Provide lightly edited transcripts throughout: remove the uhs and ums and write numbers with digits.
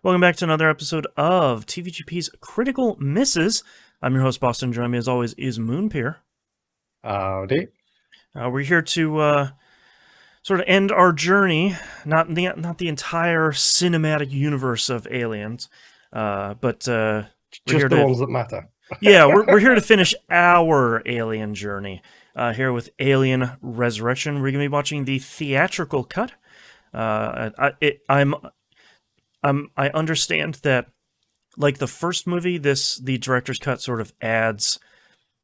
Welcome back to another episode of TVGP's Critical Misses. I'm your host, Boston. Joining me as always is Moonpeer. Howdy. We're here to sort of end our journey, not the entire cinematic universe of Aliens, but we're Just here the to ones that matter. yeah, we're here to finish our Alien journey. Here with Alien Resurrection, we're gonna be watching the theatrical cut. I understand that, like the first movie, the director's cut sort of adds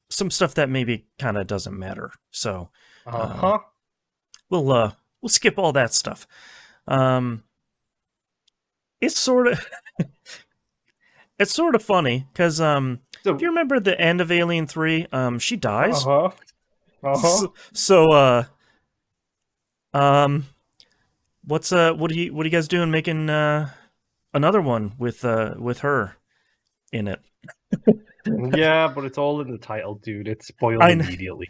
some stuff that maybe kind of doesn't matter. So we'll skip all that stuff. It's sort of it's sort of funny because if you remember the end of Alien 3, she dies. So what are you guys doing making another one with her in it? Yeah, but it's all in the title, dude. It's spoiled immediately.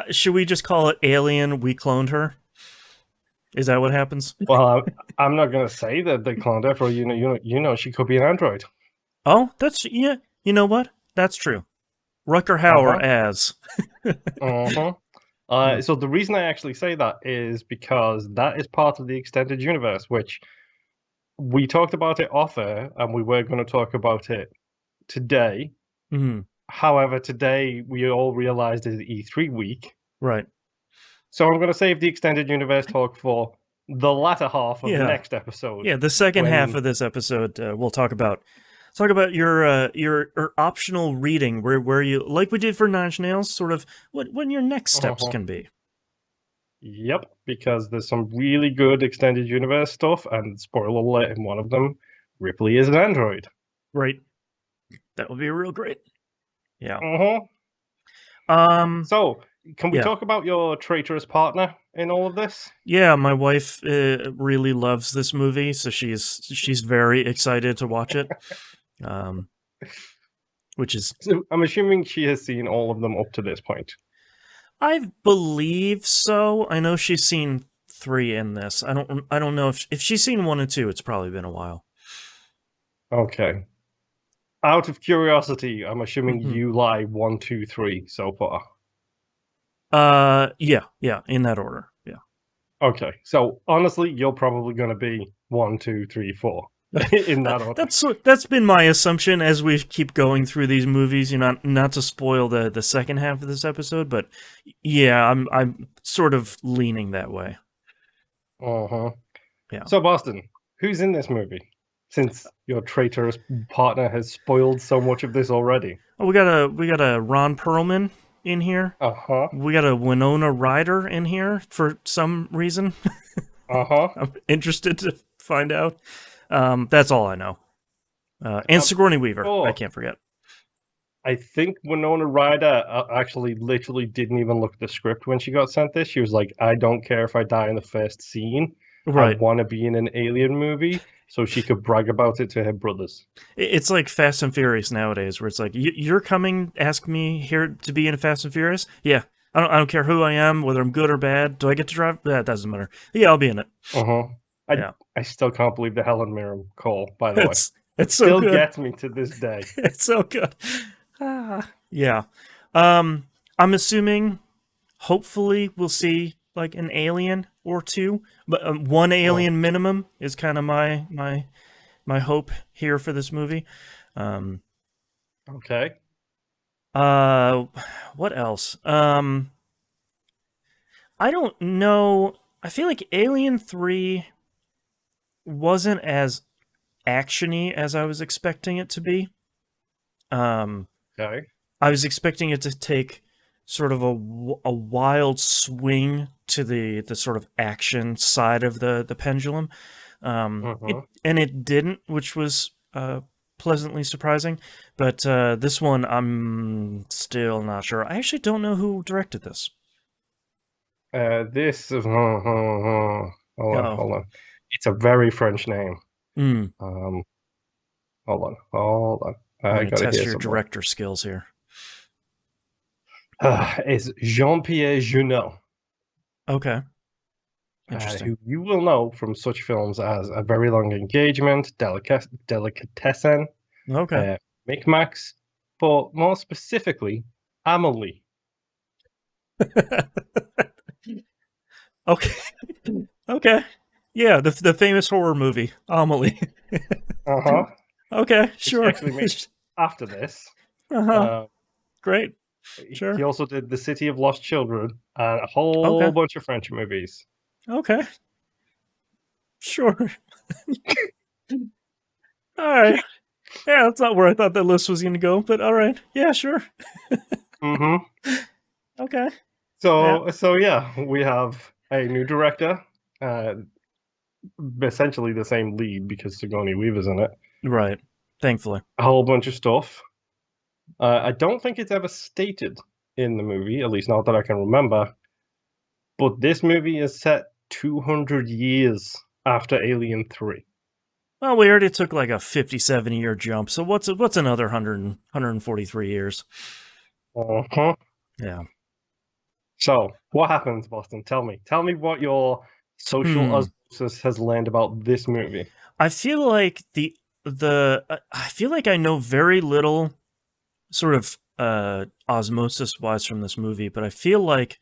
Should we just call it Alien, We Cloned Her? Is that what happens? Well, I'm not gonna say that they cloned her. For you know, she could be an android. Oh, that's yeah. You know what? That's true. Rucker Hauer as. So the reason I actually say that is because that is part of the extended universe, which we talked about it off air, and we were going to talk about it today. Mm-hmm. However, today we all realized is E3 week. Right. So I'm going to save the extended universe talk for the latter half of the next episode. Yeah, the second half of this episode, we'll talk about your optional reading, where you, like we did for Nine Inch Nails, sort of what your next steps can be. Yep, because there's some really good extended universe stuff, and spoiler alert, in one of them, Ripley is an android. Right. That would be real great. Yeah. So, can we talk about your traitorous partner in all of this? Yeah, my wife really loves this movie, so she's very excited to watch it. Which is, so I'm assuming she has seen all of them up to this point. I believe so. I know she's seen 3 in this. I don't know if she's seen 1 and 2. It's probably been a while. Okay. Out of curiosity, I'm assuming you like 1, 2, 3 so far. Yeah, in that order. Yeah. Okay, so honestly, you're probably going to be 1, 2, 3, 4 in that order. That's been my assumption as we keep going through these movies. You know, not to spoil the second half of this episode, but yeah, I'm sort of leaning that way. Yeah. So Boston, who's in this movie? Since your traitorous partner has spoiled so much of this already. Oh, we got a Ron Pearlman in here. We got a Winona Ryder in here for some reason. I'm interested to find out. That's all I know. And Sigourney Weaver, I can't forget. I think Winona Ryder actually literally didn't even look at the script when she got sent this. She was like, I don't care if I die in the first scene. Right. I want to be in an Alien movie, so she could brag about it to her brothers. It's like Fast and Furious nowadays, where it's like, you're coming, ask me here to be in Fast and Furious? Yeah. I don't care who I am, whether I'm good or bad. Do I get to drive? That doesn't matter. Yeah, I'll be in it. I still can't believe the Helen Mirren call, by the way. It still gets me to this day. It's so good. Yeah. I'm assuming, hopefully, we'll see like an alien or 2, but 1 alien minimum is kind of my hope here for this movie. Okay. What else? I don't know. I feel like Alien 3 wasn't as actiony as I was expecting it to be. Okay. I was expecting it to take sort of a wild swing to the sort of action side of the pendulum. And it didn't, which was pleasantly surprising. But this one, I'm still not sure. I actually don't know who directed this. This is... Hold on. It's a very French name. Hold on. I gotta test your director skills here. It's Jean-Pierre Jeunet. Okay. Interesting. who you will know from such films as A Very Long Engagement, Delicatessen, Okay. Micmacs, but more specifically, Amelie. Okay. Okay. Yeah, the famous horror movie, Amelie. Uh-huh. Okay, Which he sure. actually made after this. Uh-huh. Uh, Great. he Sure. also did The City of Lost Children and a whole Okay. bunch of French movies. Okay. Sure. All right. Yeah, that's not where I thought that list was going to go, but all right. Yeah, sure. Mm-hmm. Okay. Yeah. So yeah, we have a new director, essentially the same lead because Sigourney Weaver's in it. Right. Thankfully. A whole bunch of stuff. I don't think it's ever stated in the movie, at least not that I can remember. But this movie is set 200 years after Alien 3. Well, we already took like a 57-year jump, so what's another 143 years? Uh-huh. Yeah. So, what happens, Boston? Tell me. Tell me what your social osmosis has learned about this movie. I feel like I feel like I know very little sort of osmosis wise from this movie, but I feel like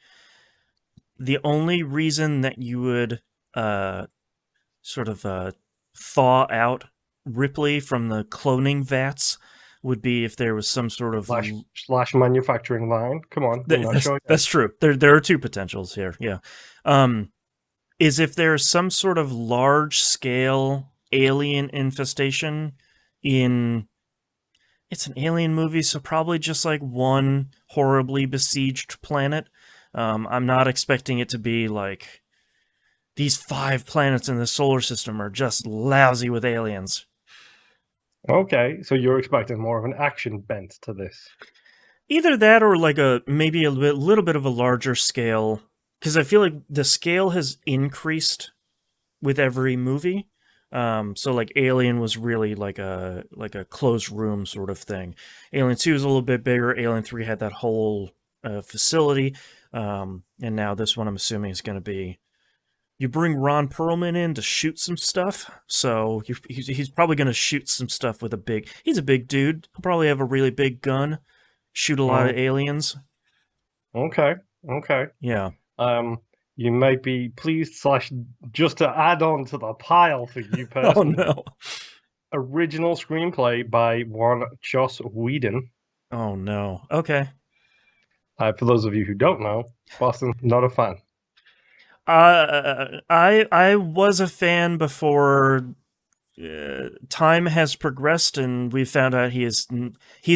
the only reason that you would sort of thaw out Ripley from the cloning vats would be if there was some sort of slash manufacturing line. Come on, I'm not sure. That's true. There are two potentials here. Yeah, is if there's some sort of large scale alien infestation in. It's an alien movie, so probably just like one horribly besieged planet. I'm not expecting it to be like these 5 planets in the solar system are just lousy with aliens. Okay, so you're expecting more of an action bent to this. Either that or like maybe a little bit of a larger scale, because I feel like the scale has increased with every movie. So like Alien was really like a closed room sort of thing. Alien 2 is a little bit bigger. Alien 3 had that whole facility. And now this one I'm assuming is going to be, you bring Ron Pearlman in to shoot some stuff. So he's probably going to shoot some stuff with he's a big dude. He'll probably have a really big gun, shoot a lot of aliens. Okay. Yeah. You might be pleased / just to add on to the pile for you personally. Oh no. Original screenplay by one Joss Whedon. Oh no. Okay. For those of you who don't know, Boston, not a fan. I was a fan before time has progressed and we found out he's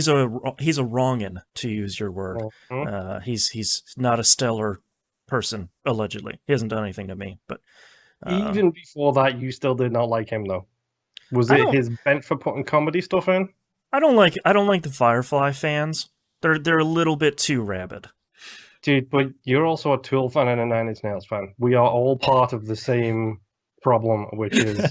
a wrongin', to use your word. He's not a stellar person, allegedly. He hasn't done anything to me, but even before that, you still did not like him, though. Was it his bent for putting comedy stuff in? I don't like the Firefly fans. They're a little bit too rabid. Dude, but you're also a Tool fan and a Nine Inch Nails fan. We are all part of the same problem, which is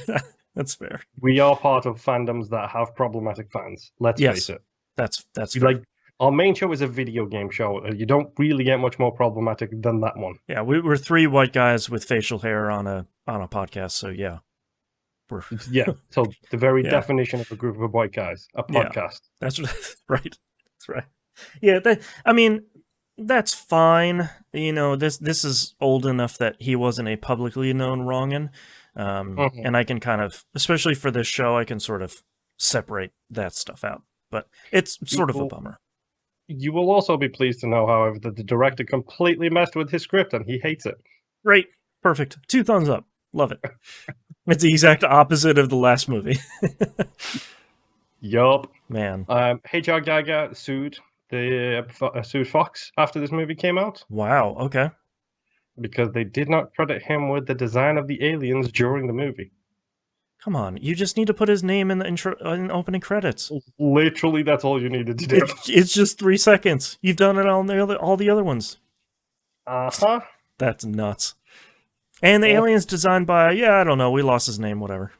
that's fair. We are part of fandoms that have problematic fans. Let's face it. That's fair. Like, our main show is a video game show. You don't really get much more problematic than that one. Yeah, we're 3 white guys with facial hair on a podcast, so yeah. So the very definition of a group of white guys, a podcast. Yeah, that's right. That's right. Yeah, I mean, that's fine. You know, this is old enough that he wasn't a publicly known wrongin'. And I can kind of, especially for this show, I can sort of separate that stuff out. But it's sort of a bummer. You will also be pleased to know, however, that the director completely messed with his script and he hates it. Great. Perfect. 2 thumbs up. Love it. It's the exact opposite of the last movie. Yup. Man. H.R. Giger sued Fox after this movie came out. Wow. Okay. Because they did not credit him with the design of the aliens during the movie. Come on, you just need to put his name in the in opening credits. Literally, that's all you needed to do. It's just 3 seconds. You've done it on all the other ones. Uh-huh. That's nuts. And the alien's designed by, I don't know, we lost his name, whatever.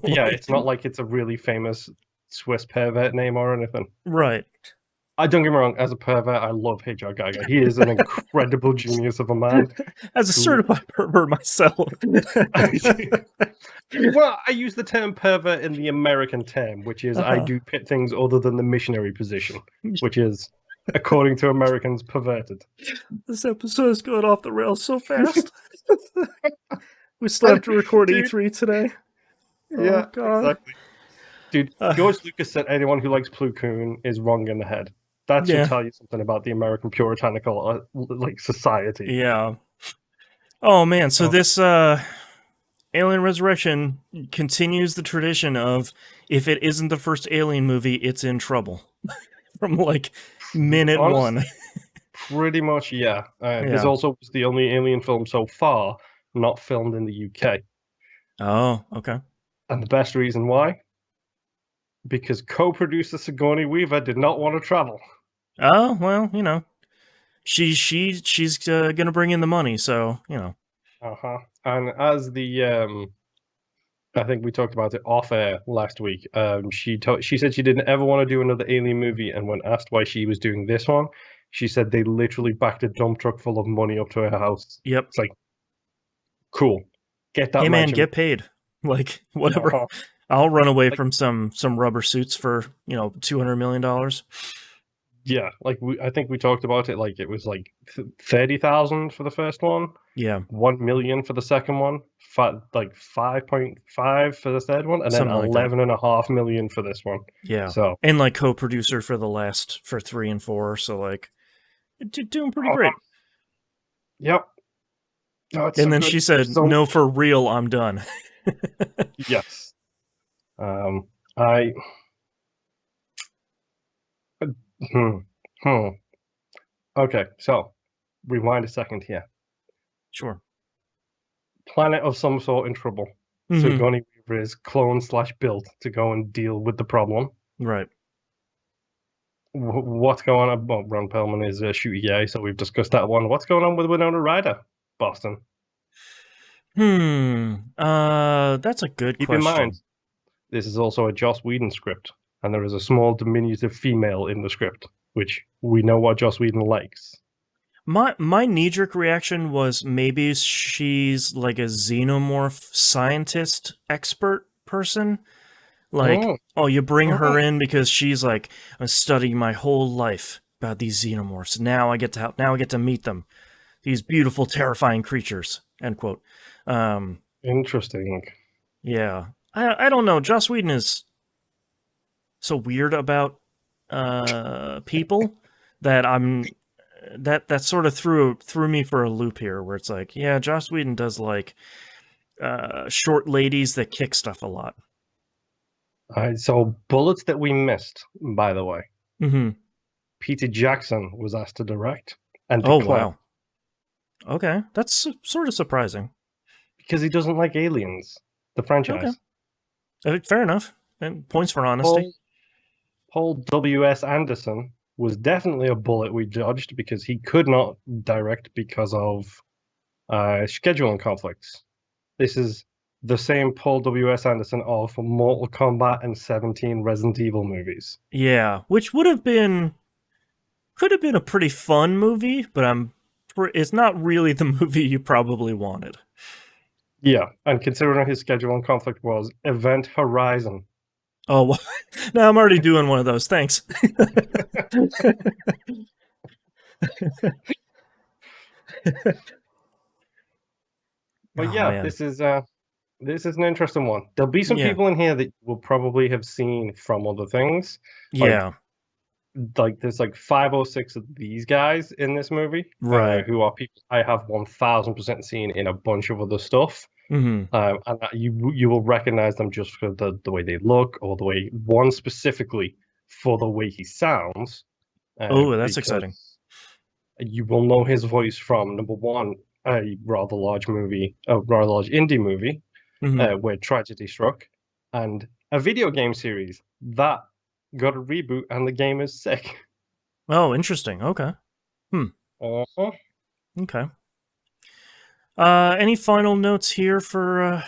Yeah, it's not like it's a really famous Swiss pervert name or anything. Right. I don't get me wrong, as a pervert, I love H.R. Geiger. He is an incredible genius of a man. As a Who, certified pervert myself. well, I use the term pervert in the American term, which is I do pit things other than the missionary position, which is, according to Americans, perverted. This episode is going off the rails so fast. We still have to record Dude, E3 today. Yeah, Oh, God. exactly. Dude, George Lucas said anyone who likes Plo Koon is wrong in the head. That should tell you something about the American puritanical society. Yeah. Oh man, so this Alien Resurrection continues the tradition of if it isn't the first Alien movie, it's in trouble. From like minute one. Pretty much, yeah. This also was the only Alien film so far not filmed in the UK. Oh, okay. And the best reason why? Because co-producer Sigourney Weaver did not want to travel. Oh, well, you know. She's gonna bring in the money, so, you know. And as the I think we talked about it off air last week. She said she didn't ever want to do another Alien movie, and when asked why she was doing this one, she said they literally backed a dump truck full of money up to her house. Yep. It's like, cool. Get that. Hey man, get paid. Like whatever. I'll run away from some rubber suits for $200 million. Yeah, like I think we talked about it. Like it was like 30,000 for the first one. Yeah, 1 million for the second one. Like 5.5 for the third one, and then something 11.5 million for this one. Yeah. So and like co-producer for 3 and 4. So like, doing pretty great. Yep. Oh, and then she said, "No, for real, I'm done." Yes. Okay, so rewind a second here. Sure. Planet of some sort in trouble. Mm-hmm. Sigourney Weaver is cloned/built to go and deal with the problem. Right. What's going on? Well, Ron Pearlman is a shooty guy, so we've discussed that one. What's going on with Winona Ryder, Boston? That's a good question. Keep in mind, this is also a Joss Whedon script, and there is a small diminutive female in the script, which we know what Joss Whedon likes. My knee-jerk reaction was maybe she's like a xenomorph scientist expert person. Like, you bring her in because she's like, I'm studying my whole life about these xenomorphs. Now I get to meet them. These beautiful, terrifying creatures. End quote. Interesting. Yeah. I don't know. Joss Whedon is so weird about people that that sort of threw me for a loop here, where it's like, yeah, Joss Whedon does like short ladies that kick stuff a lot. So bullets that we missed, by the way. Mm-hmm. Peter Jackson was asked to direct and declined. Oh, wow. Okay, that's sort of surprising. Because he doesn't like Aliens, the franchise. Okay. Fair enough. And points for honesty. Paul W.S. Anderson was definitely a bullet we dodged because he could not direct because of scheduling conflicts. This is the same Paul W.S. Anderson of Mortal Kombat and 17 Resident Evil movies. Yeah, which could have been a pretty fun movie, but it's not really the movie you probably wanted. Yeah, and considering his scheduling conflict was Event Horizon. Oh, well, no, I'm already doing one of those. Thanks. But yeah, this is an interesting one. There'll be some people in here that will probably have seen from other things. Yeah. Like there's like 5 or 6 of these guys in this movie, right? Who are people I have 1000% seen in a bunch of other stuff. Mm-hmm. And you will recognize them just for the way they look, or the way one specifically for the way he sounds. That's exciting. You will know his voice from number one, a rather large indie movie, mm-hmm. Where tragedy struck, and a video game series that got a reboot, and the game is sick. Oh, interesting. Okay. Okay. Any final notes here for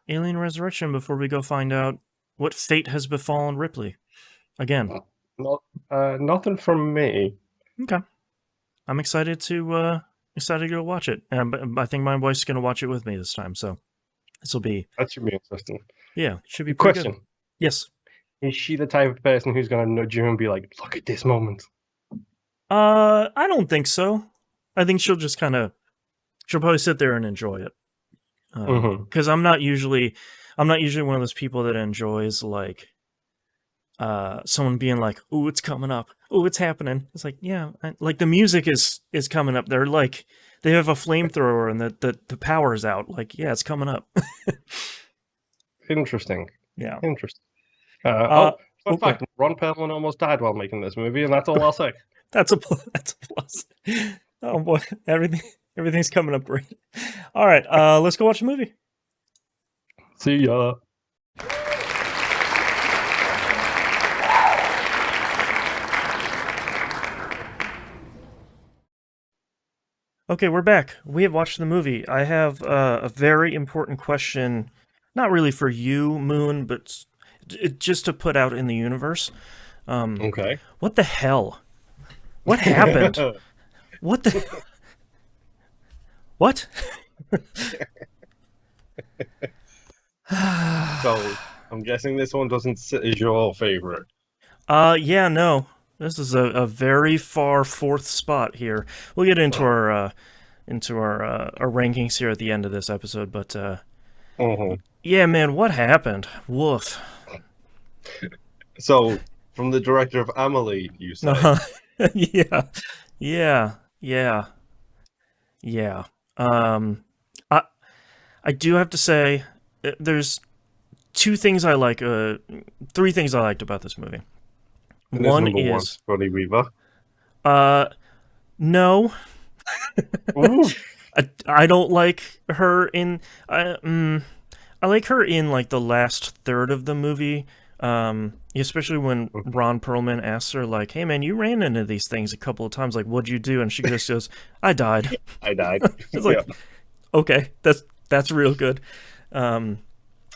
Alien Resurrection before we go find out what fate has befallen Ripley again? Nothing from me. Okay. I'm excited to go watch it. But I think my wife's gonna watch it with me this time, so this will be That should be interesting. should be pretty good. Question: Yes. Is she the type of person who's going to nudge you and be like, "Look at this moment"? I don't think so. I think she'll probably sit there and enjoy it. Because I'm not usually one of those people that enjoys like someone being like, "Ooh, it's coming up. Ooh, it's happening." It's like, yeah, like the music is coming up. They're like, they have a flamethrower and the power's out. Like, yeah, it's coming up. Interesting. Yeah. Interesting. Fun fact: Ron Perlman almost died while making this movie, and that's all I'll say. That's a plus. Oh boy, everything's coming up great. All right, let's go watch the movie. See ya. Okay, we're back. We have watched the movie. I have a very important question, not really for you, Moon, but just to put out in the universe. Okay. What the hell? What happened? What the? What? So, I'm guessing this one doesn't sit as your favorite. Yeah, no. This is a very far fourth spot here. We'll get into our rankings here at the end of this episode, but yeah, man, what happened? Woof. So, from the director of Amelie, you say? Yeah. I do have to say, there's three things I liked about this movie. And one is Ronnie Weaver. No. I don't like her in. I like her in like the last third of the movie. Especially when Ron Perlman asks her, like, "Hey man, you ran into these things a couple of times. Like, what'd you do?" And she just goes, "I died." I died. It's like, okay, that's real good. I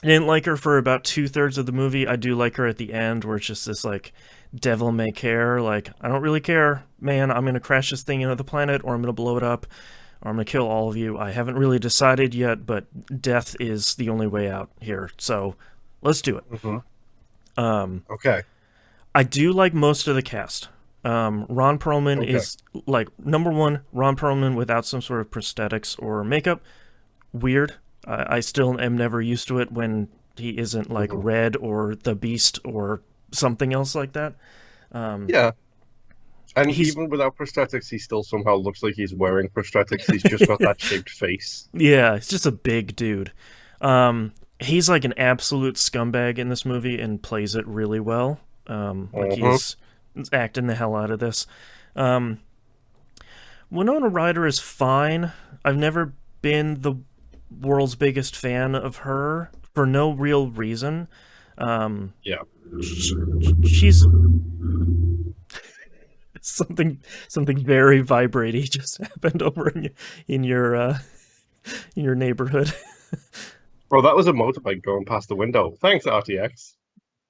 didn't like her for about 2/3 of the movie. I do like her at the end, where it's just this like devil may care. Like, I don't really care, man. I'm gonna crash this thing into the planet, or I'm gonna blow it up, or I'm gonna kill all of you. I haven't really decided yet, but death is the only way out here. So let's do it. Okay. I do like most of the cast. Ron Perlman is like number one. Ron Perlman without some sort of prosthetics or makeup. Weird. I still am never used to it when he isn't like Red or the Beast or something else like that. Yeah. And even without prosthetics, he still somehow looks like he's wearing prosthetics. He's just got that shaped face. Yeah, he's just a big dude. He's like an absolute scumbag in this movie and plays it really well. Like he's acting the hell out of this. Winona Ryder is fine. I've never been the world's biggest fan of her for no real reason. Yeah. She's something very vibrating just happened over in your neighborhood. Bro, that was a motorbike going past the window. Thanks, RTX.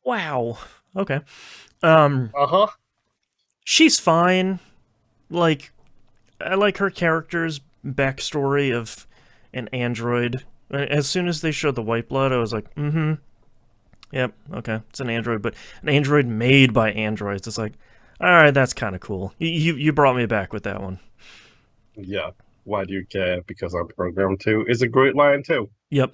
Wow. Okay. She's fine. Like, I like her character's backstory of an android. As soon as they showed the white blood, I was like, yep, okay, it's an android, but an android made by androids. It's like, all right, that's kind of cool. You brought me back with that one. Yeah. Why do you care? Because I'm programmed to is a great line too. Yep.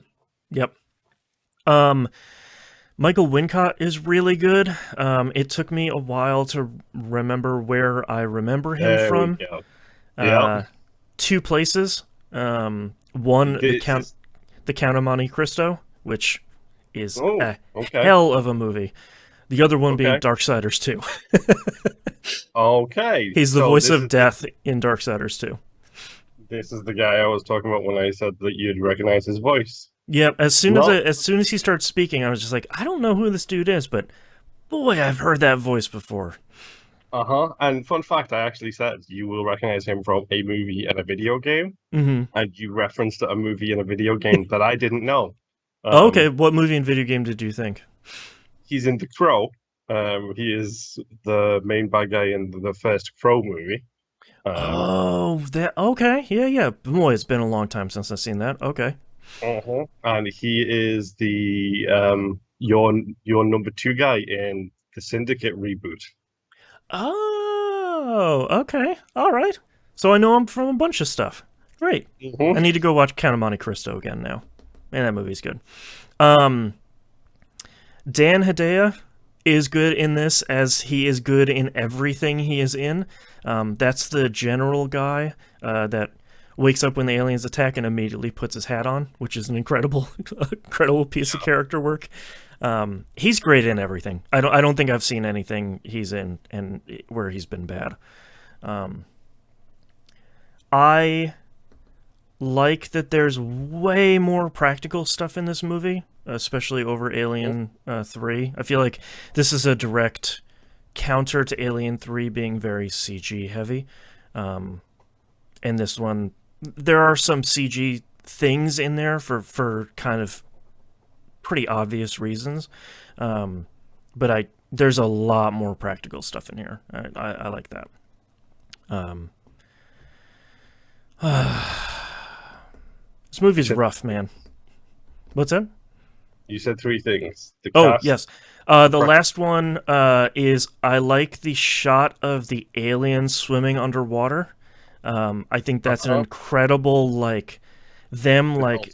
Michael Wincott is really good. It took me a while to remember where I remember him from. Two places. One, the Count of Monte Cristo, which is hell of a movie. The other one being Darksiders 2. Okay. He's the voice of death in Darksiders 2. This is the guy I was talking about when I said that you'd recognize his voice. Yep. As soon as he starts speaking, I was just like, I don't know who this dude is, but boy, I've heard that voice before. And fun fact, I actually said you will recognize him from a movie and a video game, and you referenced a movie and a video game that I didn't know. Okay, what movie and video game did you think? He's in The Crow. He is the main bad guy in the first Crow movie. Oh, that okay. Yeah, yeah. Boy, it's been a long time since I've seen that. Okay. And he is the your number two guy in the Syndicate reboot. Oh, okay. All right. So I know him from a bunch of stuff. Great. I need to go watch Count of Monte Cristo again now. Man, that movie's good. Um, Dan Hedaya is good in this as he is good in everything he is in. That's the general guy that wakes up when the aliens attack and immediately puts his hat on, which is an incredible, incredible piece of character work. He's great in everything. I don't think I've seen anything he's in and where he's been bad. I like that there's way more practical stuff in this movie, especially over Alien 3. I feel like this is a direct counter to Alien 3 being very CG heavy. And this one, there are some CG things in there for kind of pretty obvious reasons. But there's a lot more practical stuff in here. I like that. This movie's rough, man. What's that? You said three things. The Oh, cast, yes. The last one is I like the shot of the aliens swimming underwater. I think that's an incredible, like, them, like,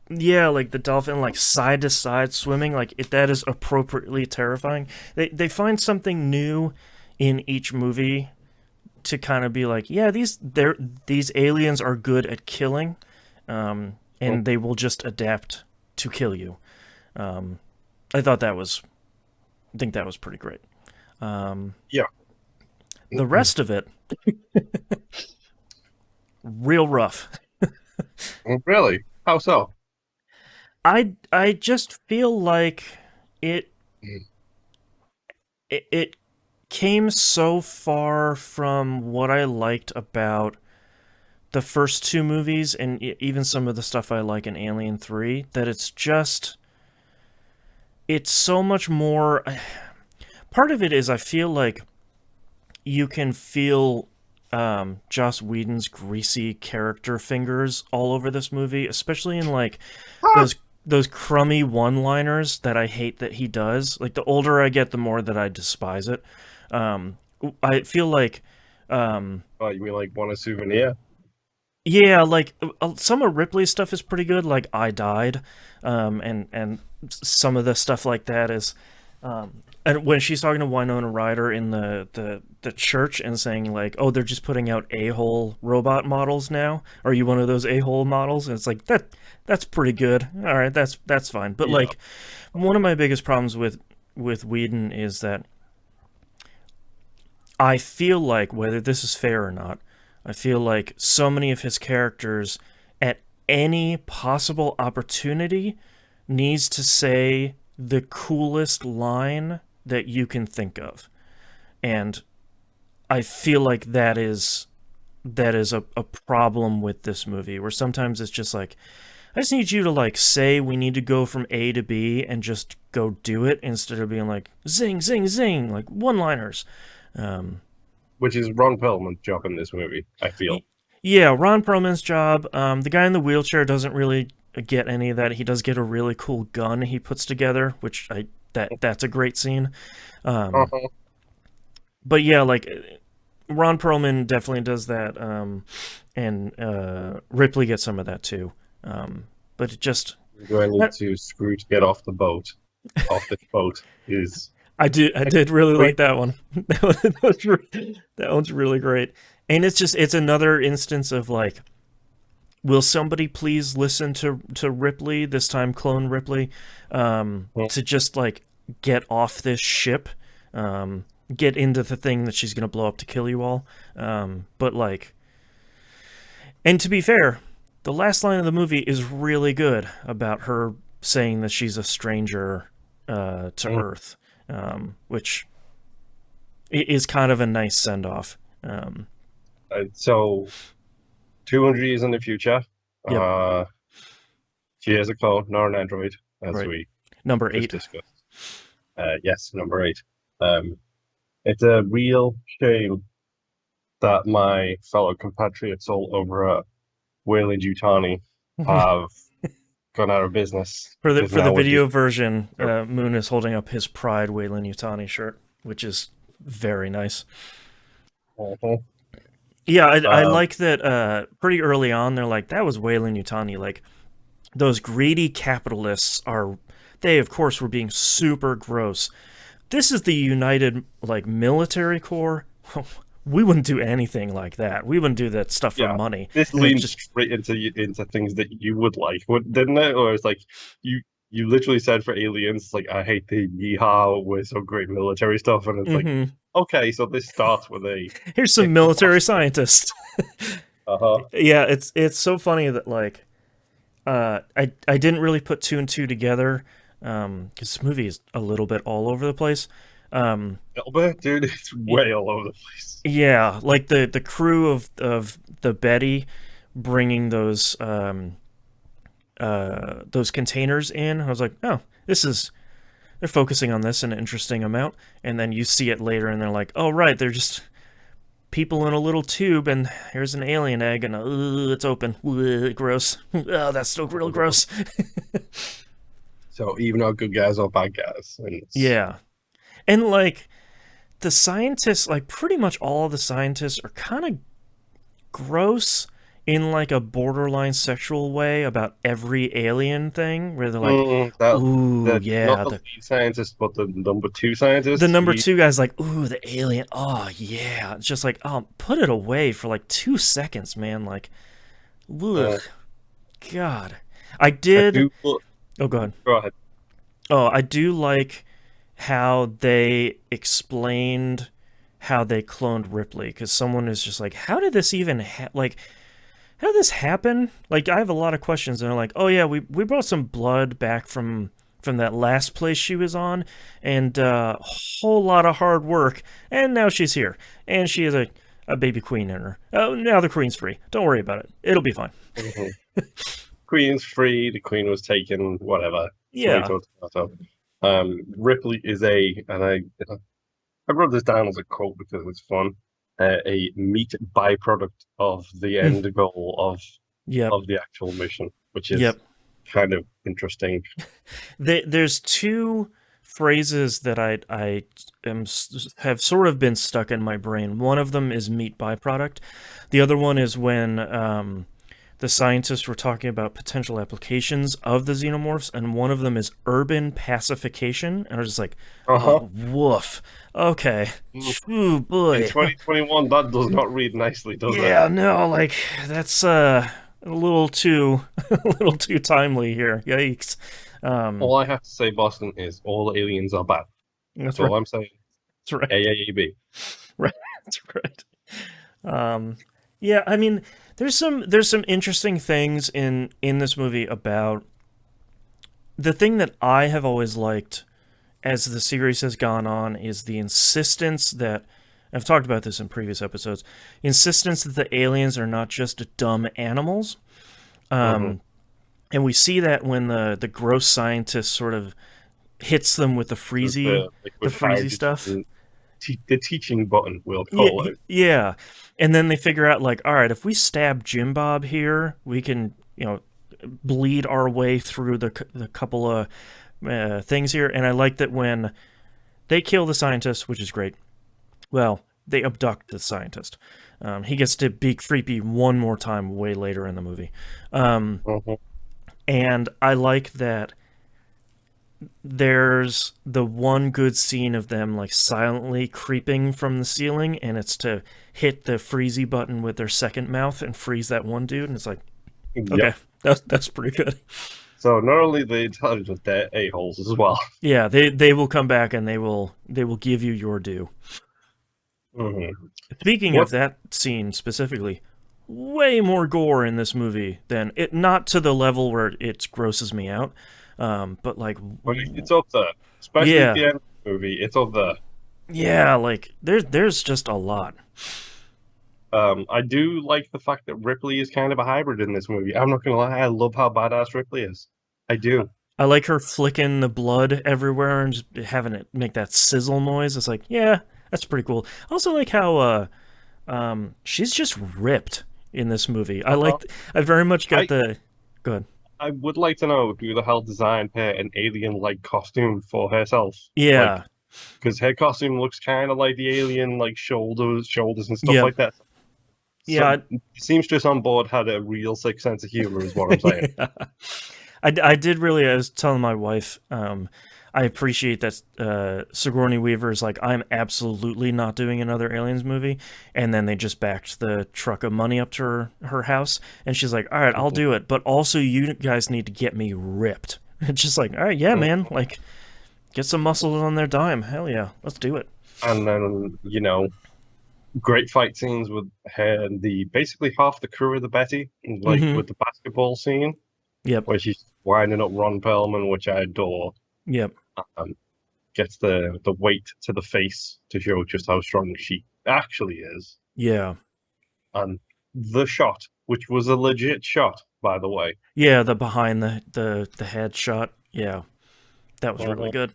yeah, like the dolphin, like, side to side swimming. Like, that is appropriately terrifying. They find something new in each movie to kind of be like, yeah, these aliens are good at killing, and they will just adapt to kill you. I think that was pretty great. Yeah. The rest of it, real rough. Really? How so? I just feel like it came so far from what I liked about the first two movies and even some of the stuff I like in Alien 3 that it's so much more. Part of it is I feel like you can feel Joss Whedon's greasy character fingers all over this movie, especially in like those crummy one-liners that I hate that he does. Like the older I get, the more that I despise it. I feel like Oh, you mean like want a souvenir? yeah, like some of Ripley's stuff is pretty good, like I Died, and some of the stuff like that is, and when she's talking to Winona Ryder in the church and saying like, oh, they're just putting out a-hole robot models now. Are you one of those a-hole models? And it's like that's pretty good. All right, that's fine. But like, one of my biggest problems with Whedon is that I feel like, whether this is fair or not, I feel like so many of his characters, at any possible opportunity, needs to say the coolest line that you can think of. And I feel like that is a problem with this movie, where sometimes it's just like, I just need you to like say we need to go from A to B and just go do it, instead of being like zing, zing, zing, like one-liners. Which is Ron Perlman's job in this movie, I feel. Yeah, Ron Perlman's job. The guy in the wheelchair doesn't really get any of that. He does get a really cool gun he puts together, which that's a great scene. But yeah, like Ron Perlman definitely does that, and Ripley gets some of that too. But it just, Do I need to screw to get off the boat? Off this boat is. I did really like that one. That one's really great. And it's another instance of like, will somebody please listen to Ripley, this time clone Ripley, to just like get off this ship, get into the thing that she's gonna blow up to kill you all. But like, and to be fair, the last line of the movie is really good about her saying that she's a stranger to Earth. Which is kind of a nice send-off. So, 200 years in the future, Yep. she has a clone, not an android, as Right. we Number just 8. discussed. Yes, number 8. It's a real shame that my fellow compatriots all over at Weyland Yutani have gone out of business because For the now we're just. video version, Moon is holding up his Pride Weyland Yutani shirt, which is very nice. Mhm. Yeah, I Um, like that. Pretty early on, they're like, "That was Weyland Yutani." Like those greedy capitalists are. They of course were being super gross. This is the United like military corps. We wouldn't do anything like that. We wouldn't do that stuff for yeah, money. this And it's leans just straight into things that you would like, didn't it? Or it's like you literally said for aliens, it's like I hate the yeehaw with some great military stuff, and it's like mm-hmm. okay, so this starts with a Here's some military scientists. uh-huh. Yeah, it's so funny that like I didn't really put two and two together because this movie is a little bit all over the place. Little bit, dude, it's way all over the place. Yeah, like the crew of the Betty bringing those containers in. I was like, oh, this is they're focusing on this in an interesting amount, and then you see it later, and they're like, oh right, they're just people in a little tube, and here's an alien egg, and it's open. Gross. Oh, that's still real gross. So even our good guys are bad guys, and it's Yeah, and like the scientists, like pretty much all of the scientists are kind of gross in like a borderline sexual way about every alien thing, where they're like, that "Ooh, not yeah." the The lead scientist, but the number two the scientist. number two guy's like, "Ooh, the alien. Oh yeah." It's just like, oh, put it away for like 2 seconds, man. Like, ugh, Uh, God. I I did. do. Oh, go ahead. Go ahead. Oh, I do like how they explained how they cloned Ripley because someone is just like, how did this even like how did this happen? Like, I have a lot of questions, and they're like, oh yeah, we brought some blood back from that last place she was on, and a whole lot of hard work, and now she's here, and she has a baby queen in her. Oh, now the queen's free. Don't worry about it. It'll be fine. Mhm. Queen's free. The queen was taken. Whatever. Yeah. Tomato, tomato. Ripley is and I wrote this down as a quote because it's fun. A meat byproduct of the end goal Yep. of the actual mission, which is Yep. kind of interesting. There's two phrases that I have sort of been stuck in my brain. One of them is meat byproduct. The other one is when the scientists were talking about potential applications of the xenomorphs, and one of them is urban pacification. And I was just like, Uh-huh. oh, woof. Okay. Ooh, In boy. 2021, that does not read nicely, does it? Yeah, no, like that's a little too a little too timely here. Yikes. All I have to say, Boston, is all aliens are bad. That's That's right. all I'm saying. That's right. AAAB. Right. That's right. Um, yeah, I mean, there's some interesting things in this movie about the thing that I have always liked as the series has gone on is the insistence that I've talked about this in previous episodes. Insistence that the aliens are not just dumb animals, Mm-hmm. and we see that when the gross scientist sort of hits them with the The liquid freezy stuff. hydrogen, the teaching button, we'll Yeah, call it. yeah. And then they figure out like, all right, if we stab Jim Bob here, we can, bleed our way through the couple of things here. And I like that when they kill the scientist, which is great. Well, they abduct the scientist. He gets to be creepy one more time way later in the movie. Mm-hmm. And I like that there's the one good scene of them like silently creeping from the ceiling, and it's to hit the freezy button with their second mouth and freeze that one dude, and it's like, okay, Yep. that's pretty good. So not only the intelligent, they're a-holes as well. Yeah, they will come back and they will give you your due. Mm-hmm. Speaking of What? that scene specifically, way more gore in this movie than it. Not to the level where it grosses me out, but like, But it's up there. Especially at yeah, the end of the movie, it's up there. yeah, like there's just a lot. I do like the fact that Ripley is kind of a hybrid in this movie. I'm not gonna lie, I love how badass Ripley is. I do. I like her flicking the blood everywhere and just having it make that sizzle noise. It's like, yeah, that's pretty cool. I also like how she's just ripped in this movie. Uh-huh. I very much got I the go ahead. I would like to know who the hell designed her an alien-like costume for herself. Like, Yeah. because her costume looks kind of like the alien, like shoulders and stuff Yep. like that. So Yeah. the seamstress on board had a real sick sense of humor, is what I'm saying. Yeah. I did really. I was telling my wife, I appreciate that Sigourney Weaver is like, I'm absolutely not doing another Aliens movie, and then they just backed the truck of money up to her house, and she's like, all right, I'll do it, but also you guys need to get me ripped. It's just like, all right, yeah, man, like get some muscles on their dime, hell yeah, let's do it. And then, great fight scenes with her and the basically half the crew of the Betty, like Mm-hmm. with the basketball scene Yep. where she's winding up Ron Perlman, which I adore. Yep. Um, Gets the weight to the face to show just how strong she actually is. Yeah. And the shot, which was a legit shot, by the way. Yeah. The behind the head shot. Yeah, that was really Mhm.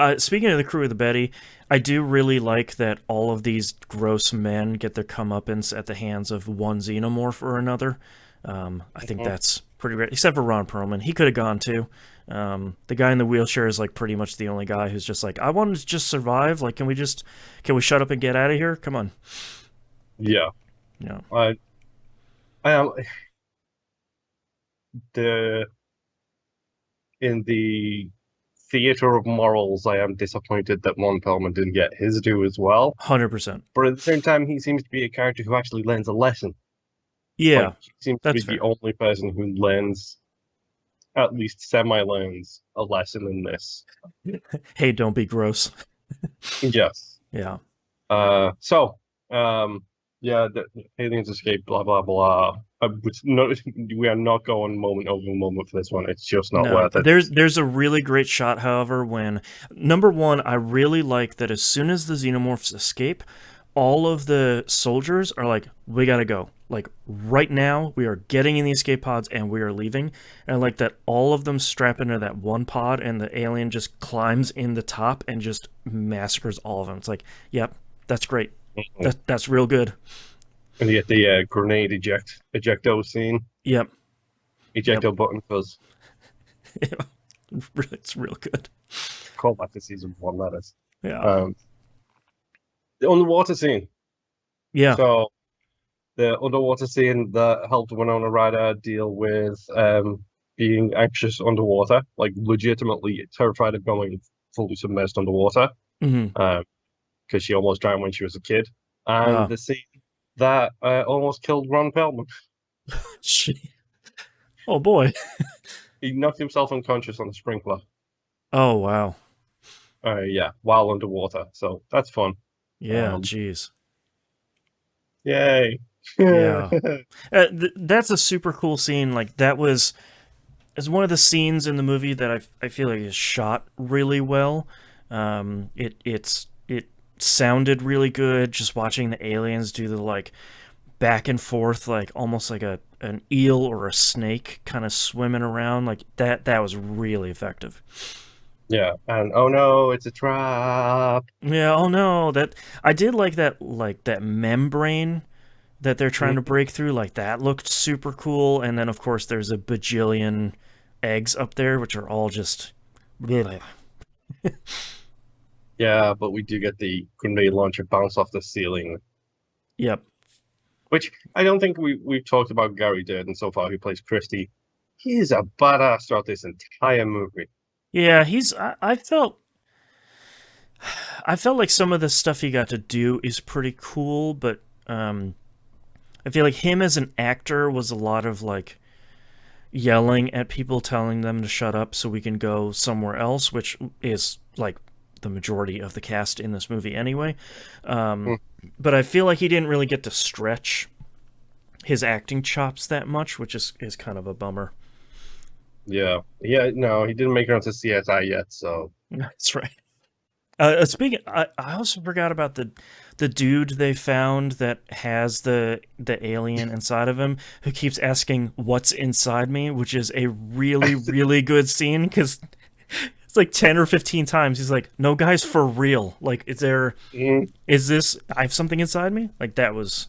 good. Speaking of the crew of the Betty, I do really like that all of these gross men get their comeuppance at the hands of one xenomorph or another. I think Mhm. that's pretty great, except for Ron Perlman. He could have gone too. The guy in the wheelchair is like pretty much the only guy who's just like, I want to just survive. Like, can we shut up and get out of here? Come on. Yeah, You know, I am the in the theater of morals. I am disappointed that Ron Perlman didn't get his due as well. 100%. But at the same time, he seems to be a character who actually learns a lesson. Like, Yeah, he seems to be that's the fair. only person who learns, at least semi learns, a lesson in this. Hey, don't be gross. Yes. Yeah. So, um, yeah, the aliens escape, blah, blah, blah. We are not going moment over moment for this one. It's just not No, worth it. there's a really great shot, however, when number one, I really like that as soon as the xenomorphs escape, all of the soldiers are like, we gotta go. Like right now, we are getting in the escape pods and we are leaving. And I like that all of them strap into that one pod and the alien just climbs in the top and just massacres all of them. It's like, yep, that's great. That's real good. And you get the grenade ejecto scene, Yep. Yep. ejecto button, because It's real good. call back to season one, that is. Yeah. Um, the underwater scene. Yeah. So the underwater scene that helped Winona Ryder deal with being anxious underwater, like legitimately terrified of going fully submerged underwater, Mm-hmm. because she almost drowned when she was a kid, and Uh, the scene that almost killed Ron Perlman. she, oh boy. He knocked himself unconscious on the sprinkler. Oh wow. Yeah, while underwater. So that's fun. Yeah, Um, jeez. Yay! Yeah. That's a super cool scene. Like that was is one of the scenes in the movie that I feel like is shot really well. It sounded really good just watching the aliens do the like back and forth like almost like a an eel or a snake kind of swimming around like that was really effective. Yeah, and oh no, it's a trap. Yeah, oh no, that I did like that membrane that they're trying to Mhm. break through, like that looked super cool. And then of course there's a bajillion eggs up there, which are all just bleh. Yeah, but we do get the grenade launcher bounce off the ceiling, Yep. which I don't think we've talked about Gary Durden so far, who plays Christie. He is a badass throughout this entire movie. Yeah, I felt like some of the stuff he got to do is pretty cool, but I feel like him as an actor was a lot of like yelling at people telling them to shut up so we can go somewhere else, which is like the majority of the cast in this movie anyway. Hmm. But I feel like he didn't really get to stretch his acting chops that much, which is kind of a bummer. Yeah, no, he didn't make it onto CSI yet, so That's right. Speaking, I also forgot about the dude they found that has the alien inside of him, who keeps asking what's inside me, which is a really really good scene because it's like 10 or 15 times he's like, no guys, for real, like, is this, I have something inside me, like, that was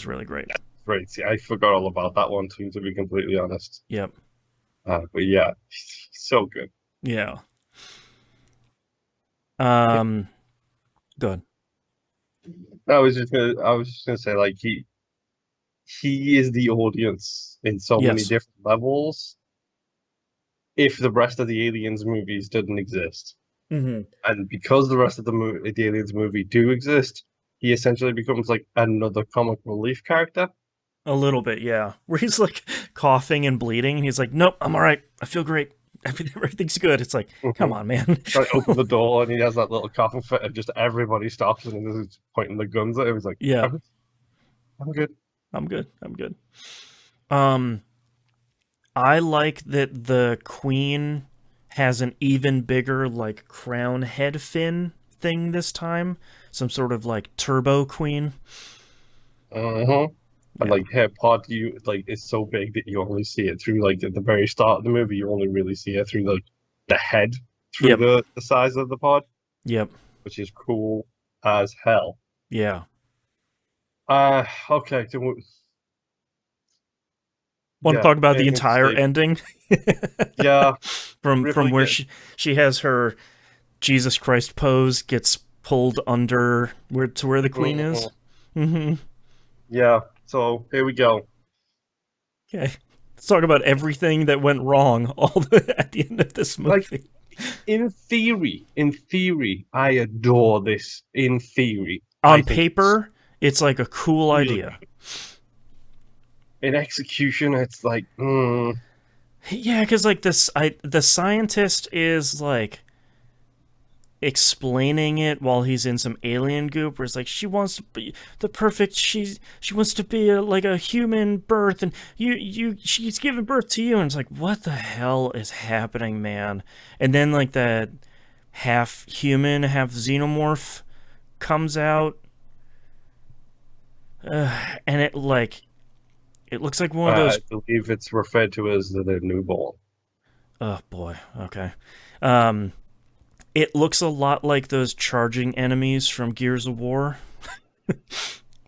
really great. Right. See, I forgot all about that one too, to be completely honest. Yep. But yeah, so good. Yeah. Yeah. Good. I was just gonna say, like, he is the audience in so many Yes. different levels. If the rest of the Aliens movies didn't exist, Mm-hmm. and because the rest of the Aliens movie do exist, he essentially becomes like another comic relief character. A little bit, yeah. Where he's like coughing and bleeding, and he's like, "Nope, I'm all right. I feel great. Everything's good." It's like, come on, man. I open the door and he has that little coughing fit, and just everybody stops and is pointing the guns at him. He's like, Yeah, I'm good. I'm good. I'm good. Um, I like that the queen has an even bigger like crown head fin thing this time. Some sort of like turbo queen. Uh-huh. And Yeah. like her pod, you like it's so big that you only see it through like at the very start of the movie. You only really see it through the head, through Yep. the size of the pod, Yep. which is cool as hell. Yeah. Okay. Want to Yeah, talk about the Aliens entire Escape. ending? Yeah, From Ripley where get. she has her Jesus Christ pose, gets pulled under where the queen is. Mhm. Mm-hmm. Yeah. So here we go. Okay. Let's talk about everything that went wrong at the end of this Like movie. in theory, I adore this. In theory, I On think it's paper, it's like a cool really idea. good. In execution, it's like, Yeah, because like the scientist is like explaining it while he's in some alien goop, where it's like she wants to be the perfect. She wants to be like a human birth, and she's giving birth to you, and it's like, what the hell is happening, man? And then like the half human, half xenomorph comes out, and it looks like one of I those. believe it's referred to as the newborn. Oh boy, okay. Um, it looks a lot like those charging enemies from Gears of War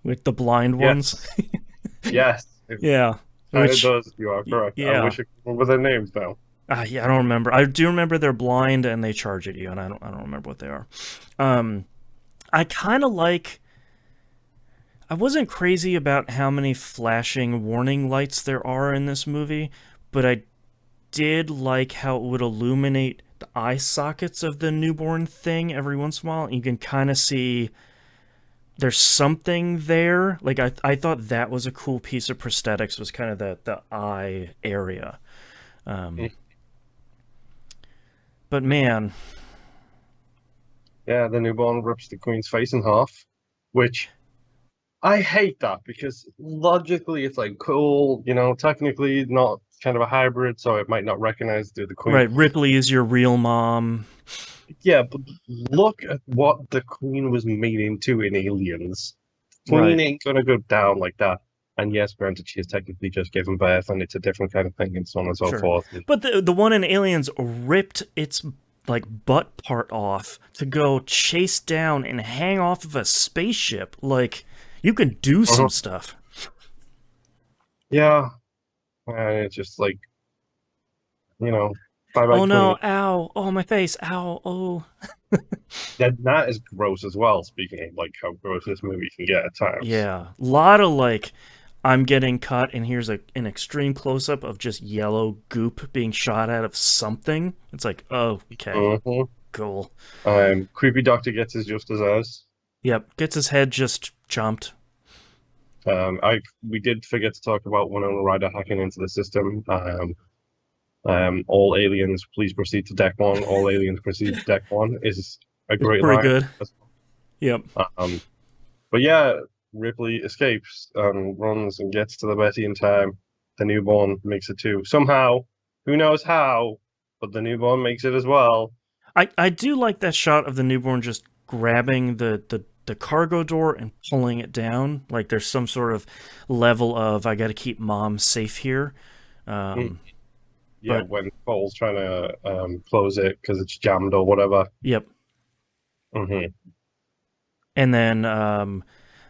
with the blind ones. Yes, yes, it Yeah, kind of which does. You are correct. I yeah. wish I could remember their names now. Yeah, I don't remember. I do remember they're blind and they charge at you, and I don't remember what they are. Um, I kind of like. I wasn't crazy about how many flashing warning lights there are in this movie, but I did like how it would illuminate the eye sockets of the newborn thing every once in a while. And you can kind of see there's something there. Like I thought that was a cool piece of prosthetics, was kind of the eye area. Um, Mm. but man, Yeah, the newborn rips the queen's face in half, which I hate that because logically it's like cool, technically not kind of a hybrid, so it might not recognize the queen. right? Ripley is your real mom. Yeah, but look at what the queen was made into in Aliens. Queen Right. ain't gonna go down like that. And yes, granted, she has technically just given birth, and it's a different kind of thing, and so on and so Sure. forth. But the one in Aliens ripped its like butt part off to go chase down and hang off of a spaceship. Like, you can do Uh-huh. some stuff. Yeah, and it's just like, you know, bye bye Oh queen. no, ow. Oh, my face. Ow. Oh. That is gross as well. Speaking of like how gross this movie can get at times. Yeah. A lot of like, I'm getting cut, and here's an extreme close up of just yellow goop being shot out of something. It's like, oh, okay, Hmm. cool. Creepy Doctor gets his just desserts. Yep. Gets his head just jumped. We did forget to talk about Winona Ryder hacking into the system. All aliens, please proceed to deck one. All aliens proceed to deck one is a It's great pretty line. good. Yep. Um, but yeah, Ripley escapes and runs and gets to the Betty in time. The newborn makes it too. Somehow, who knows how, but the newborn makes it as well. I do like that shot of the newborn just grabbing the cargo door and pulling it down. Like there's some sort of level of I got to keep mom safe here. Mm. Yeah, But when Paul's trying to close it because it's jammed or whatever. yep. Hmm. And then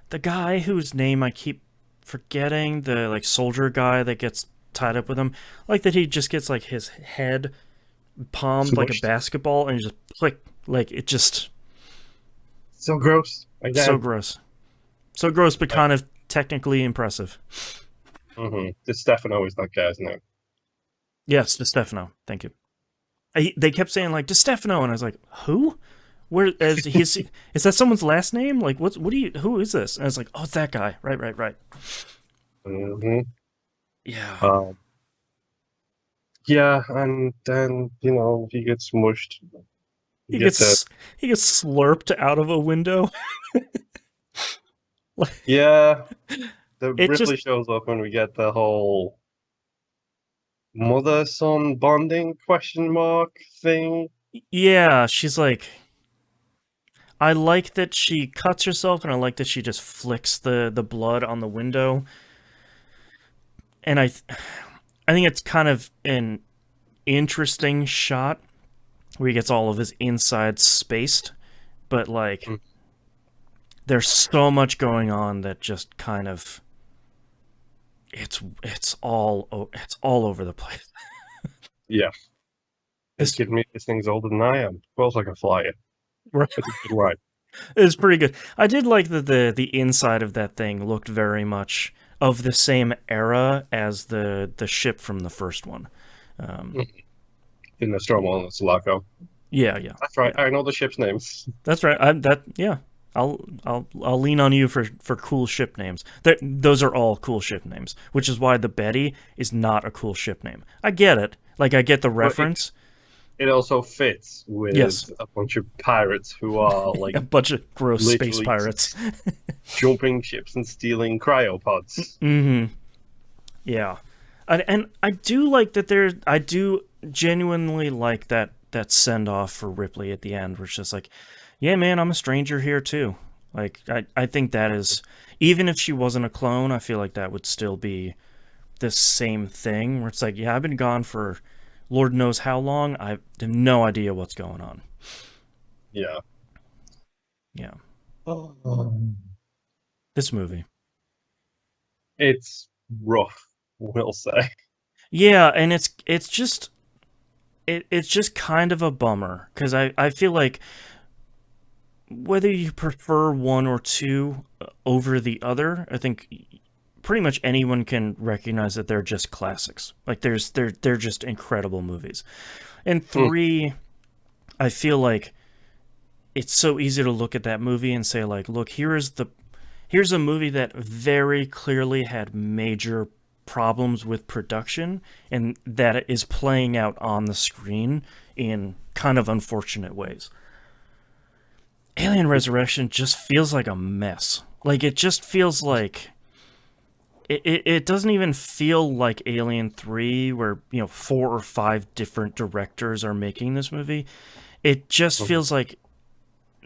the guy whose name I keep forgetting, the like soldier guy that gets tied up with him, like that he just gets like his head palmed like a Smushed. basketball and just click, like it just So gross. so Again. gross. So gross, but kind of technically impressive. The Stefano is that guy, isn't it? Yes, DeStefano. Thank you. They kept saying like DeStefano, and I was like, who? Where is that someone's last name? Like, who is this? And I was like, oh, it's that guy. Right. Hmm. Yeah. Yeah, and then he gets smushed. He gets slurped out of a window. Yeah, the It Ripley just shows up and we get the whole mother-son bonding question mark thing. yeah, she's like, I like that she cuts herself, and I like that she just flicks the blood on the window. And I think it's kind of an interesting shot where he gets all of his insides spaced, but like Mm. there's so much going on that just kind of it's all over the place. Yeah, this It's kid me this thing's older than I am. Feels like a flyer. It's a good line. it's pretty good. I did like that the inside of that thing looked very much of the same era as the ship from the first one. In the Nostromo and the Sulaco. Yeah, That's right. yeah. I know the ship's names. That's right. Yeah. I'll lean on you for cool ship names. Those are all cool ship names, which is why the Betty is not a cool ship name. I get it. Like I get the reference. It also fits with Yes. a bunch of pirates who are like A bunch of gross space literally pirates. jumping ships and stealing cryopods. Mm-hmm. Yeah. And I do like that I do genuinely like that send off for Ripley at the end, where it's just like, yeah, man, I'm a stranger here too. Like I think that is, even if she wasn't a clone, I feel like that would still be the same thing where it's like, yeah, I've been gone for Lord knows how long. I have no idea what's going on. Yeah. Yeah. Oh. This movie. It's rough, we'll say. Yeah, and it's just it's just kind of a bummer because I feel like whether you prefer one or two over the other, I think pretty much anyone can recognize that they're just classics. Like they're just incredible movies. And three, I feel like it's so easy to look at that movie and say like, look, here's a movie that very clearly had major problems with production and that is playing out on the screen in kind of unfortunate ways. Alien Resurrection just feels like a mess. Like it just feels like it doesn't even feel like Alien 3 where, 4 or 5 different directors are making this movie. It just feels like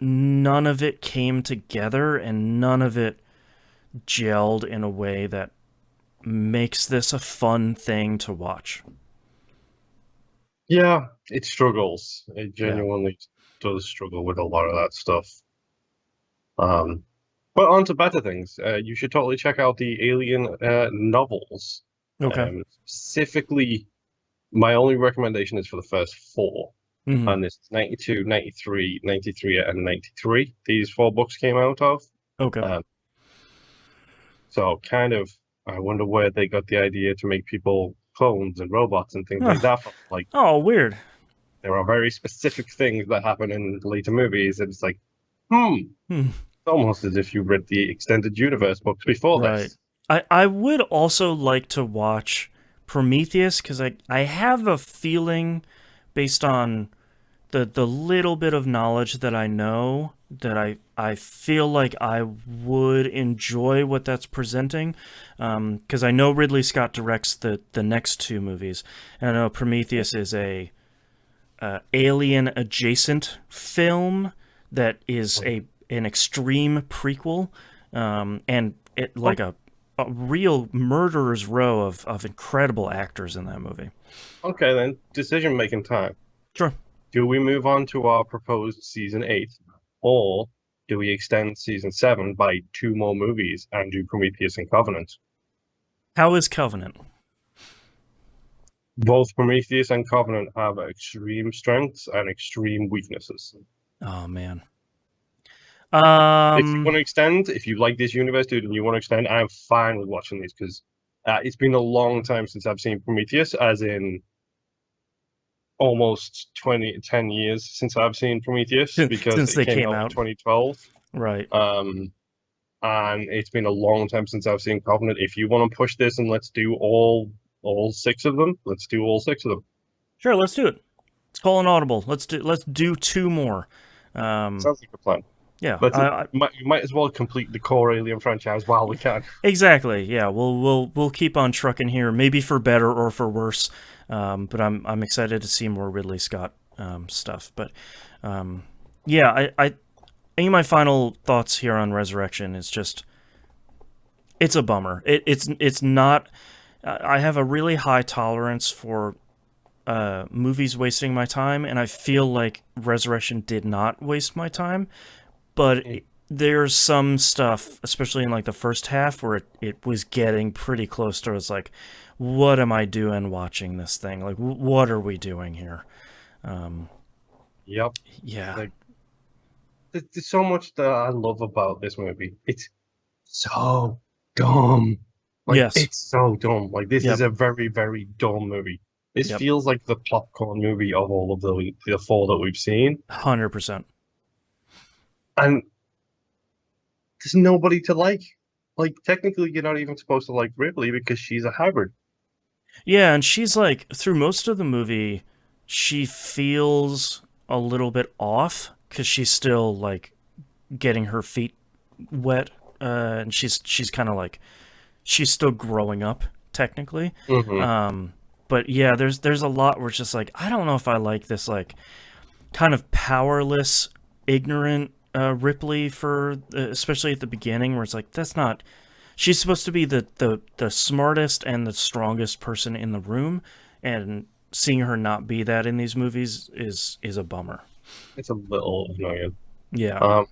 none of it came together and none of it gelled in a way that makes this a fun thing to watch. Yeah, it struggles. It Yeah. genuinely does struggle with a lot of that stuff. But on to better things. You should totally check out the Alien novels. Okay. Specifically, my only recommendation is for the first 4. Mm-hmm. And this is 92, 93, 93, and 93. These 4 books came out of. Okay. So kind of, I wonder where they got the idea to make people clones and robots and things like that from. Like, oh, weird. there are very specific things that happen in later movies, and it's like, it's almost as if you read the extended universe books before this. I would also like to watch Prometheus because I have a feeling, based on the little bit of knowledge that I know, that I feel like I would enjoy what that's presenting, because I know Ridley Scott directs the next 2 movies, and I know Prometheus is alien adjacent film that is an extreme prequel, and it like a real murderer's row of incredible actors in that movie. Okay, then decision making time. Sure. Do we move on to our proposed season 8, or do we extend season 7 by 2 more movies and do Prometheus and Covenant? How is Covenant? Both Prometheus and Covenant have extreme strengths and extreme weaknesses. Oh man. If you want to extend, if you like this universe, dude, and you want to extend, I'm fine with watching these because it's been a long time since I've seen Prometheus, as in almost 10 years since I've seen Prometheus because since they came out in 2012. Right. And it's been a long time since I've seen Covenant. If you want to push this and let's do all 6 of them, let's do all 6 of them. Sure, let's do it. Let's call an audible. Let's do 2 more. Sounds like a plan. Yeah, you might as well complete the core Alien franchise while we can. Exactly. Yeah, we'll keep on trucking here, maybe for better or for worse. But I'm excited to see more Ridley Scott stuff. But yeah, I think my final thoughts here on Resurrection is just it's a bummer. It's not. I have a really high tolerance for movies wasting my time, and I feel like Resurrection did not waste my time. But there's some stuff, especially in like the first half, where it was getting pretty close to, it's like, what am I doing watching this thing? Like, what are we doing here? Yep. Yeah. Like, there's so much that I love about this movie. It's so dumb. Like, yes. It's so dumb. Like, this is a very, very dumb movie. This feels like the popcorn movie of all of the 4 that we've seen. 100%. And there's nobody to like. Like, technically, you're not even supposed to like Ripley because she's a hybrid. Yeah, and she's like, through most of the movie, she feels a little bit off because she's still like getting her feet wet, and she's kind of like she's still growing up technically. Mm-hmm. But yeah, there's a lot where it's just like, I don't know if I like this like kind of powerless, ignorant Ripley for especially at the beginning, where it's like, that's not. She's supposed to be the smartest and the strongest person in the room, and seeing her not be that in these movies is a bummer. It's a little annoying. Yeah.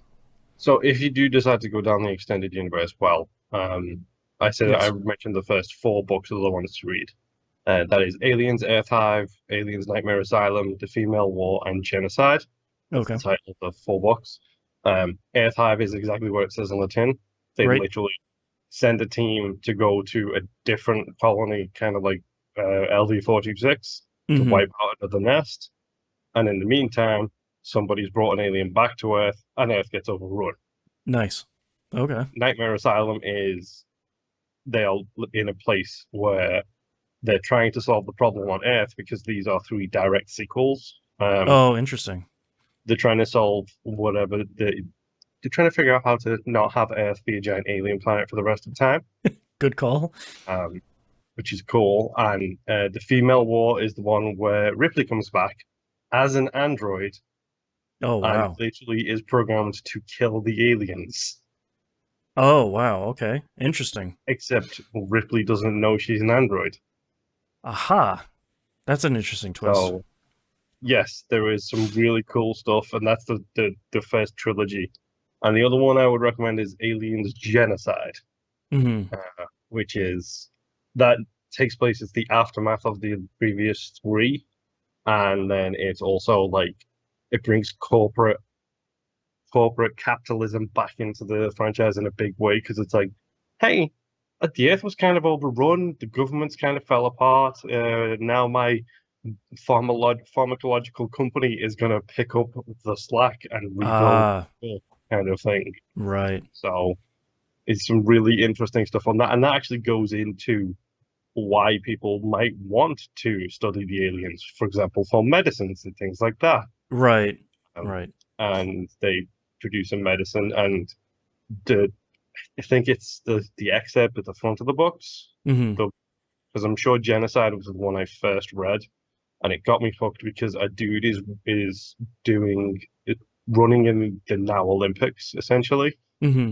So if you do decide to go down the extended universe, well, I said I mentioned the first 4 books are the ones to read. That is Aliens, Earth Hive, Aliens, Nightmare Asylum, The Female War, and Genocide. That's the title of the 4 books. Earth Hive is exactly what it says on the tin. They literally send a team to go to a different colony, kind of like LV-426, to wipe out another nest. And in the meantime, somebody's brought an alien back to Earth, and Earth gets overrun. Nice. Okay. Nightmare Asylum is they are in a place where they're trying to solve the problem on Earth because these are 3 direct sequels. Interesting. They're trying to solve whatever they're trying to figure out how to not have Earth be a giant alien planet for the rest of the time. Good call. Which is cool. And the Female War is the one where Ripley comes back as an android. Oh, wow. And literally is programmed to kill the aliens. Oh, wow. Okay. Interesting. Except Ripley doesn't know she's an android. Aha. That's an interesting twist. So, yes, there is some really cool stuff, and that's the first trilogy. And the other one I would recommend is Aliens Genocide, which is that takes place as the aftermath of the previous 3, and then it's also like it brings corporate capitalism back into the franchise in a big way, because it's like, hey, the Earth was kind of overrun, the governments kind of fell apart. Now my pharmacological company is going to pick up the slack and rebuild kind of thing. Right. So it's some really interesting stuff on that, and that actually goes into why people might want to study the aliens, for example, for medicines and things like that. Right. Right. And they produce a medicine, and I think it's the excerpt at the front of the books, because I'm sure Genocide was the one I first read, and it got me fucked because a dude is doing running in the now Olympics essentially, Mm-hmm.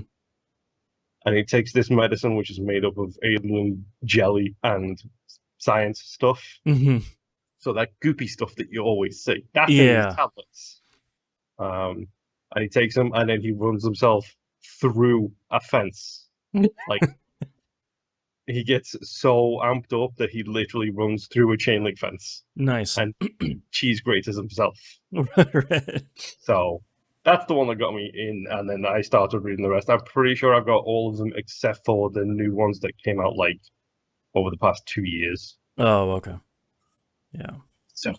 and he takes this medicine which is made up of alien jelly and science stuff. Mm-hmm. So that goopy stuff that you always see, that's in these Yeah. tablets. And he takes them and then he runs himself through a fence. Like, he gets so amped up that he literally runs through a chain link fence Nice. and cheese grates himself. Right. So that's the one that got me in, and then I started reading the rest. I'm pretty sure I've got all of them except for the new ones that came out like over the past 2 years. Oh, okay. Yeah. So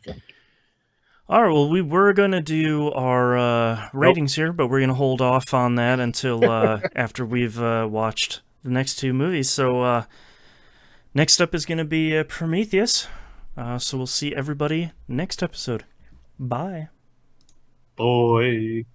All right, well, we were going to do our ratings here, but we're going to hold off on that until after we've watched the next two movies. So next up is going to be Prometheus. So we'll see everybody next episode. Bye. boy.